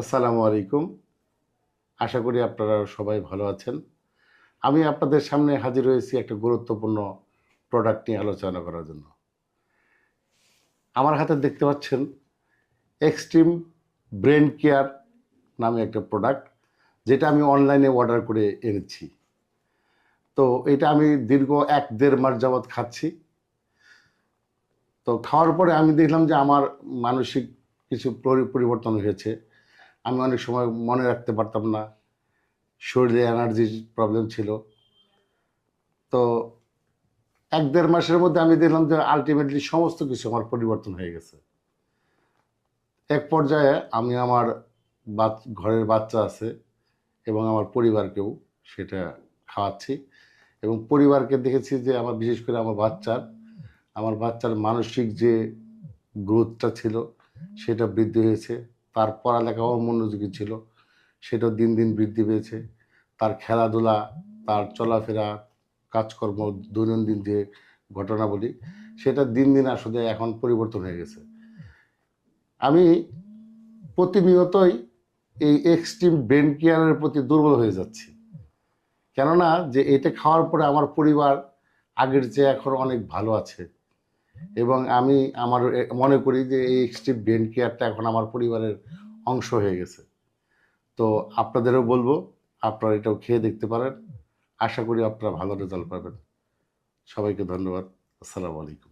আসসালামু আলাইকুম। আশা করি আপনারা সবাই ভালো আছেন। আমি আপনাদের সামনে হাজির হয়েছি একটা গুরুত্বপূর্ণ প্রোডাক্ট নিয়ে আলোচনা করার জন্য। আমার হাতে দেখতে পাচ্ছেন এক্সট্রিম ব্রেন কেয়ার নামে একটা প্রোডাক্ট, যেটা আমি অনলাইনে অর্ডার করে এনেছি। তো এটা আমি দীর্ঘ ১-১.৫ মাস যাবৎ খাচ্ছি। তো খাওয়ার পরে আমি দেখলাম যে আমার মানসিক কিছু পরিবর্তন হয়েছে। আমি অনেক সময় মনে রাখতে পারতাম না। শরীরে এনার্জির প্রবলেম ছিল। তো ১-১.৫ মাসের মধ্যে আমি দেখলাম যে আল্টিমেটলি সমস্ত কিছু আমার পরিবর্তন হয়ে গেছে। এক পর্যায়ে আমি আমার ঘরের বাচ্চা আছে এবং আমার পরিবারকেও সেটা খাওয়াচ্ছি এবং পরিবারকে দেখেছি যে আমার বিশেষ করে আমার বাচ্চার মানসিক যে গ্রোথটা ছিল সেটা বৃদ্ধি হয়েছে। তার পড়ালেখাও মনোযোগী ছিল, সেটাও দিন দিন বৃদ্ধি পেয়েছে। তার খেলাধুলা, তার চলাফেরা, কাজকর্ম, দৈনন্দিন যে ঘটনাবলী, সেটা দিন দিন আসলে এখন পরিবর্তন হয়ে গেছে। আমি প্রতিনিয়তই এই এক্সট্রিম ব্রেন কেয়ারের প্রতি দুর্বল হয়ে যাচ্ছি। কেননা যে এটা খাওয়ার পরে আমার পরিবার আগের চেয়ে এখন অনেক ভালো আছে এবং আমি মনে করি যে এই এক্সট্রিম ব্রেন কেয়ারটা এখন আমার পরিবারের অংশ হয়ে গেছে। তো আপনাদেরও বলবো, আপনারা এটাও খেয়ে দেখতে পারেন। আশা করি আপনারা ভালো রেজাল্ট পাবেন। সবাইকে ধন্যবাদ। আসসালামু আলাইকুম।